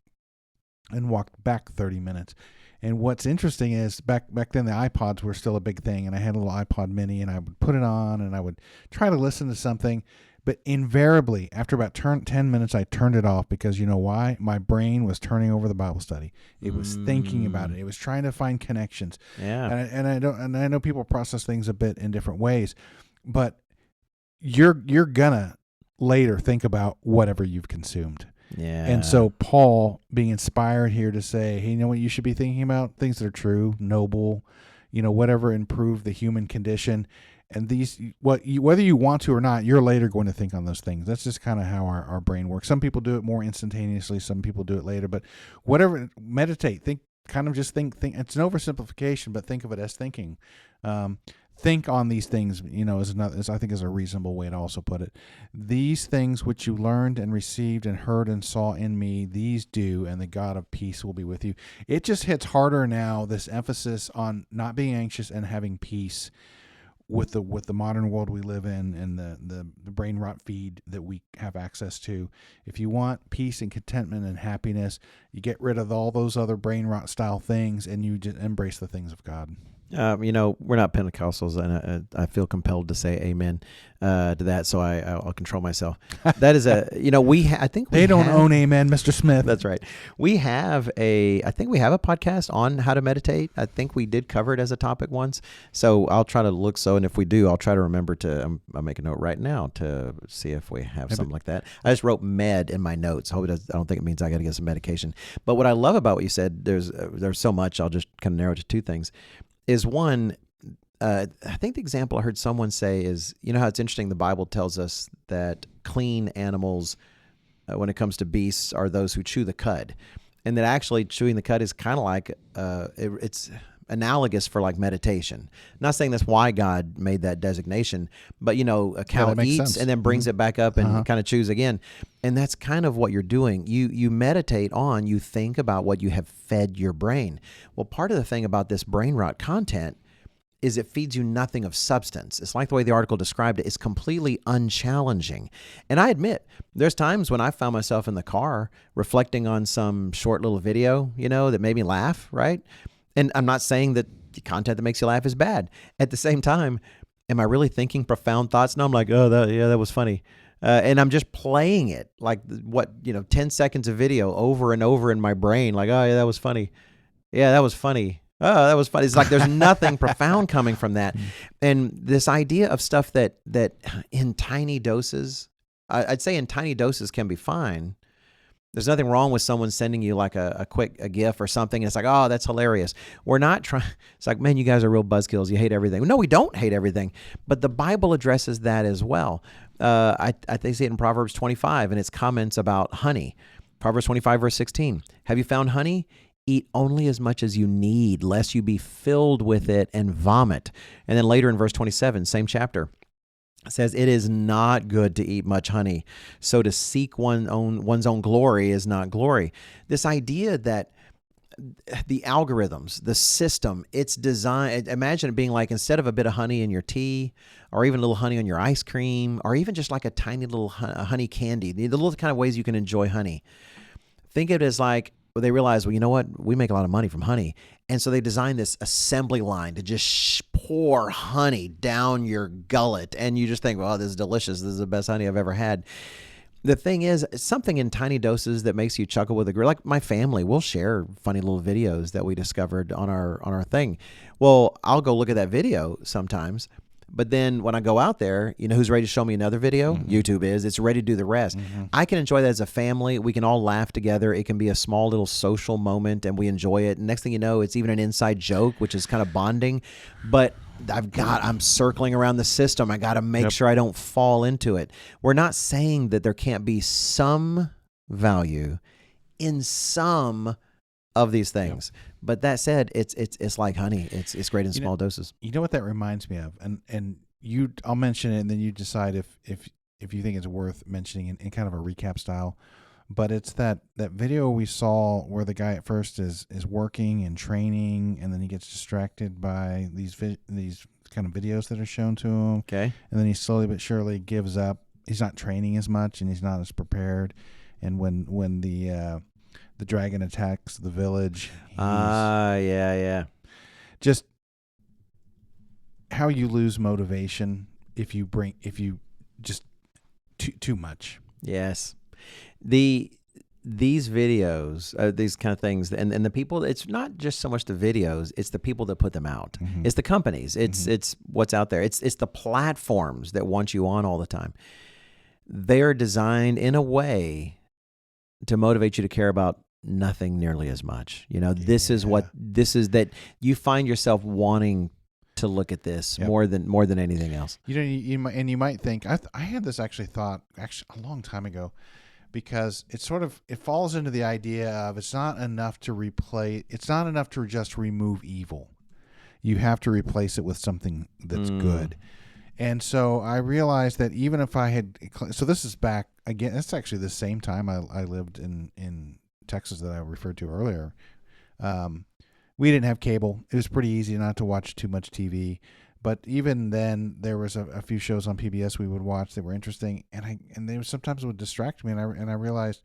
and walk back 30 minutes. And what's interesting is back then the iPods were still a big thing, and I had a little iPod mini, and I would put it on and I would try to listen to something, but invariably after about 10 minutes I turned it off, because you know why? My brain was turning over the Bible study. It was thinking about it. It was trying to find connections. Yeah. And I know people process things a bit in different ways, but you're gonna later think about whatever you've consumed. Yeah. And so Paul being inspired here to say, hey, you know what you should be thinking about? Things that are true, noble, whatever improve the human condition. And these, whether you want to or not, you're later going to think on those things. That's just kind of how our brain works. Some people do it more instantaneously. Some people do it later. But whatever, meditate, think, kind of just think. It's an oversimplification, but think of it as thinking. Think on these things, I think is a reasonable way to also put it. These things which you learned and received and heard and saw in me, these do, and the God of peace will be with you. It just hits harder now, this emphasis on not being anxious and having peace with the modern world we live in, and the brain rot feed that we have access to. If you want peace and contentment and happiness, you get rid of all those other brain rot style things, and you just embrace the things of God. We're not Pentecostals, and I feel compelled to say amen to that, so I'll control myself. That is I think they don't own amen, Mr. Smith. That's right. I think we have a podcast on how to meditate. I think we did cover it as a topic once, so I'll try to look. And if we do, I'll try to remember to. I'll make a note right now to see if we have something like that. I just wrote med in my notes. I don't think it means I got to get some medication. But what I love about what you said, there's so much. I'll just kind of narrow it to two things. Is one, I think the example I heard someone say is, how it's interesting, the Bible tells us that clean animals, when it comes to beasts, are those who chew the cud. And that actually chewing the cud is kind of like, it's analogous for like meditation. I'm not saying that's why God made that designation, but a cow eats sense. And then brings it back up and kind of chews again. And that's kind of what you're doing. You meditate on, you think about what you have fed your brain. Well, part of the thing about this brain rot content is it feeds you nothing of substance. It's like the way the article described it. It's completely unchallenging. And I admit, there's times when I found myself in the car reflecting on some short little video, that made me laugh, right? And I'm not saying that the content that makes you laugh is bad. At the same time, am I really thinking profound thoughts? No, I'm like, that was funny. And I'm just playing it like 10 seconds of video over and over in my brain. Like, oh yeah, that was funny. Yeah, that was funny. Oh, that was funny. It's like there's nothing profound coming from that. And this idea of stuff that in tiny doses, I'd say in tiny doses can be fine. There's nothing wrong with someone sending you like a GIF or something. And it's like, oh, that's hilarious. We're not trying. It's like, man, you guys are real buzzkills. You hate everything. No, we don't hate everything. But the Bible addresses that as well. I think see it in Proverbs 25 and its comments about honey. Proverbs 25, verse 16. Have you found honey? Eat only as much as you need, lest you be filled with it and vomit. And then later in verse 27, same chapter, it says, it is not good to eat much honey. So to seek one's own glory is not glory. This idea that the algorithms, the system, it's designed, imagine it being like, instead of a bit of honey in your tea, or even a little honey on your ice cream, or even just like a tiny little honey candy, the little kind of ways you can enjoy honey. Think of it as like, they realize, well, you know what? We make a lot of money from honey. And so they designed this assembly line to just pour honey down your gullet. And you just think, well, this is delicious. This is the best honey I've ever had. The thing is, something in tiny doses that makes you chuckle with a grin. Like my family, we'll share funny little videos that we discovered on our thing. Well, I'll go look at that video sometimes, But then when I go out there, you know who's ready to show me another video? YouTube is. It's ready to do the rest. I can enjoy that as a family. We can all laugh together. It can be a small little social moment, and we enjoy it. And next thing you know, it's even an inside joke, which is kind of bonding. But I'm circling around the system. I got to make sure I don't fall into it. We're not saying that there can't be some value in some of these things. But that said, it's like honey. It's great in small doses. You know what that reminds me of? And I'll mention it, and then you decide if you think it's worth mentioning in kind of a recap style. But it's that video we saw where the guy at first is working and training, and then he gets distracted by these kind of videos that are shown to him. Okay. And then he slowly but surely gives up. He's not training as much, and he's not as prepared. And when the dragon attacks the village, yeah. Just how you lose motivation if you just too much. Yes. These videos, these kind of things, and the people, it's not just so much the videos, it's the people that put them out. It's the companies. It's what's out there. It's the platforms that want you on all the time. They're designed in a way to motivate you to care about nothing nearly as much. You know, this is that you find yourself wanting to look at this more than anything else. You know, you might think I had this thought a long time ago, because it falls into the idea of it's not enough to just remove evil. You have to replace it with something that's good. And so I realized that even if I had, so this is back again, it's actually the same time I lived in Texas that I referred to earlier. We didn't have cable. It was pretty easy not to watch too much TV. But even then, there was a few shows on PBS we would watch that were interesting, and they sometimes would distract me. And I realized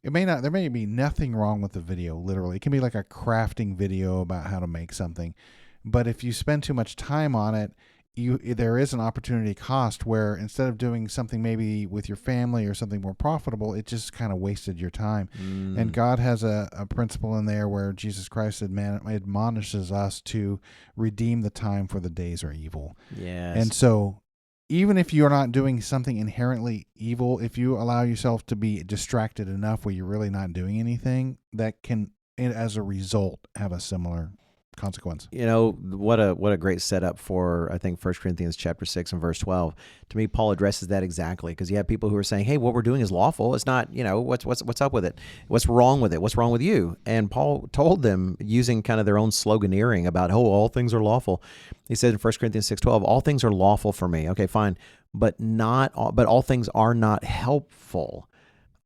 there may be nothing wrong with the video. Literally, it can be like a crafting video about how to make something, but if you spend too much time on it, there is an opportunity cost where instead of doing something maybe with your family or something more profitable, it just kind of wasted your time. And God has a principle in there where Jesus Christ admonishes us to redeem the time, for the days are evil. Yes. And so even if you're not doing something inherently evil, if you allow yourself to be distracted enough where you're really not doing anything, that can, as a result, have a similar consequence. You know, what a great setup for, I think, 1 Corinthians chapter 6 and verse 12. To me, Paul addresses that exactly, because you have people who are saying, hey, what we're doing is lawful. It's not, what's up with it? What's wrong with it? What's wrong with you? And Paul told them, using kind of their own sloganeering about, all things are lawful. He said in 1 Corinthians 6:12, all things are lawful for me. Okay, fine. But all things are not helpful.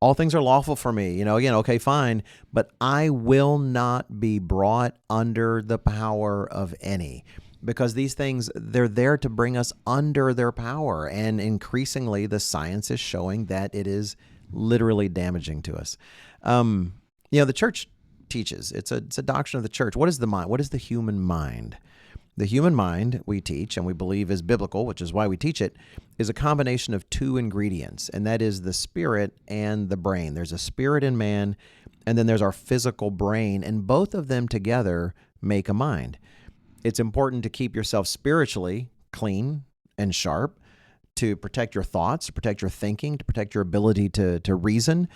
All things are lawful for me, again, okay, fine, but I will not be brought under the power of any, because these things, they're there to bring us under their power. And increasingly, the science is showing that it is literally damaging to us. The church teaches, it's a doctrine of the church. What is the mind? What is the human mind? The human mind, we teach and we believe is biblical, which is why we teach it, is a combination of two ingredients, and that is the spirit and the brain. There's a spirit in man, and then there's our physical brain, and both of them together make a mind. It's important to keep yourself spiritually clean and sharp, to protect your thoughts, to protect your thinking, to protect your ability to reason,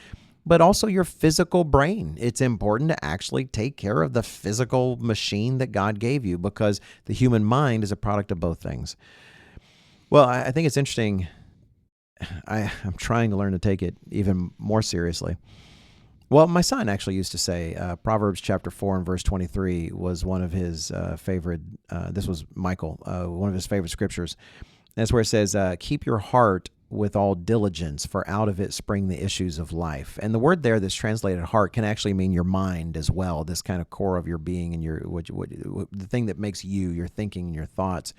but also your physical brain. It's important to actually take care of the physical machine that God gave you, because the human mind is a product of both things. Well, I think it's interesting. I'm trying to learn to take it even more seriously. Well, my son actually used to say, Proverbs chapter 4 and verse 23 was one of his favorite, this was Michael, one of his favorite scriptures. That's where it says, keep your heart with all diligence, for out of it spring the issues of life. And the word there that's translated heart can actually mean your mind as well, this kind of core of your being and the thing that makes you, your thinking and your thoughts.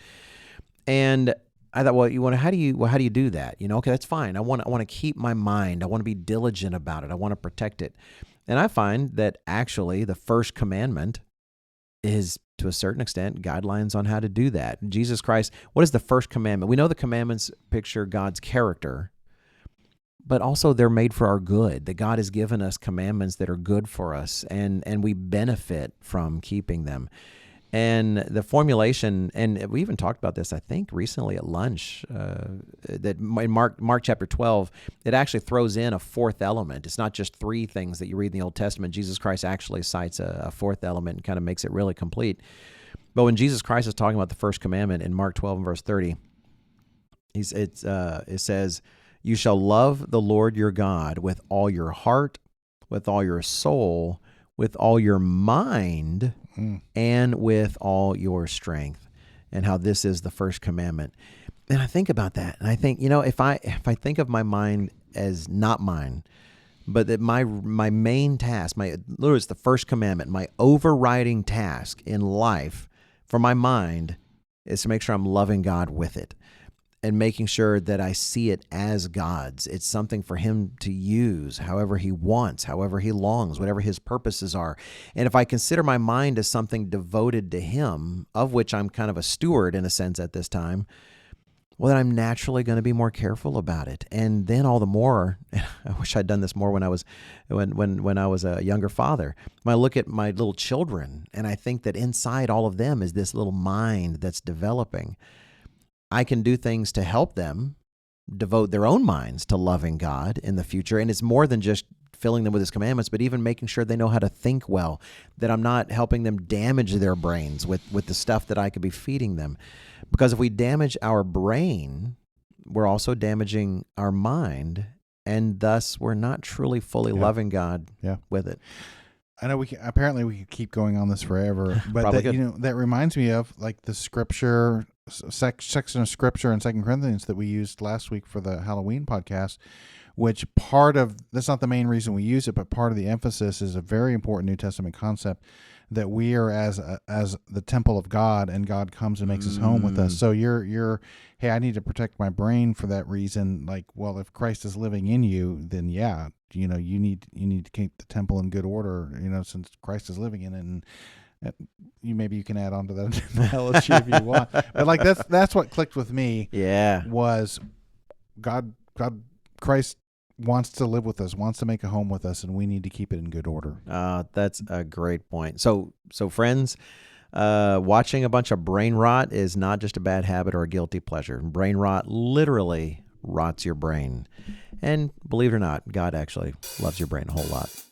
And I thought, well, how do you do that? Okay, that's fine. I want to keep my mind. I want to be diligent about it. I want to protect it. And I find that actually the first commandment is, to a certain extent, guidelines on how to do that. Jesus Christ, what is the first commandment? We know the commandments picture God's character, but also they're made for our good, that God has given us commandments that are good for us, and we benefit from keeping them. And the formulation, and we even talked about this, I think, recently at lunch, that in Mark chapter 12, it actually throws in a fourth element. It's not just three things that you read in the Old Testament. Jesus Christ actually cites a fourth element and kind of makes it really complete. But when Jesus Christ is talking about the first commandment in Mark 12 and verse 30, it says, "You shall love the Lord your God with all your heart, with all your soul, with all your mind, and with all your strength," and how this is the first commandment. And I think about that, and I think, if I think of my mind as not mine, but that my main task, literally it's the first commandment, my overriding task in life for my mind is to make sure I'm loving God with it and making sure that I see it as God's. It's something for him to use however he wants, however he longs, whatever his purposes are. And if I consider my mind as something devoted to him, of which I'm kind of a steward in a sense at this time, well, then I'm naturally going to be more careful about it. And then all the more, I wish I'd done this more when I was a younger father. When I look at my little children, and I think that inside all of them is this little mind that's developing. I can do things to help them devote their own minds to loving God in the future. And it's more than just filling them with his commandments, but even making sure they know how to think well, that I'm not helping them damage their brains with the stuff that I could be feeding them. Because if we damage our brain, we're also damaging our mind, and thus we're not truly fully loving God with it. I know we could keep going on this forever, but that reminds me of like the scripture section of scripture in 2 Corinthians that we used last week for the Halloween podcast, which that's not the main reason we use it, but part of the emphasis is a very important New Testament concept that we are as the temple of God, and God comes and makes his home with us. So you're hey, I need to protect my brain for that reason. Like, well, if Christ is living in you, then you need to keep the temple in good order, since Christ is living in it. And maybe you can add on to that analogy if you want. But like that's what clicked with me. Yeah. Was Christ wants to live with us, wants to make a home with us, and we need to keep it in good order. That's a great point. So friends, watching a bunch of brain rot is not just a bad habit or a guilty pleasure. Brain rot literally rots your brain. And believe it or not, God actually loves your brain a whole lot.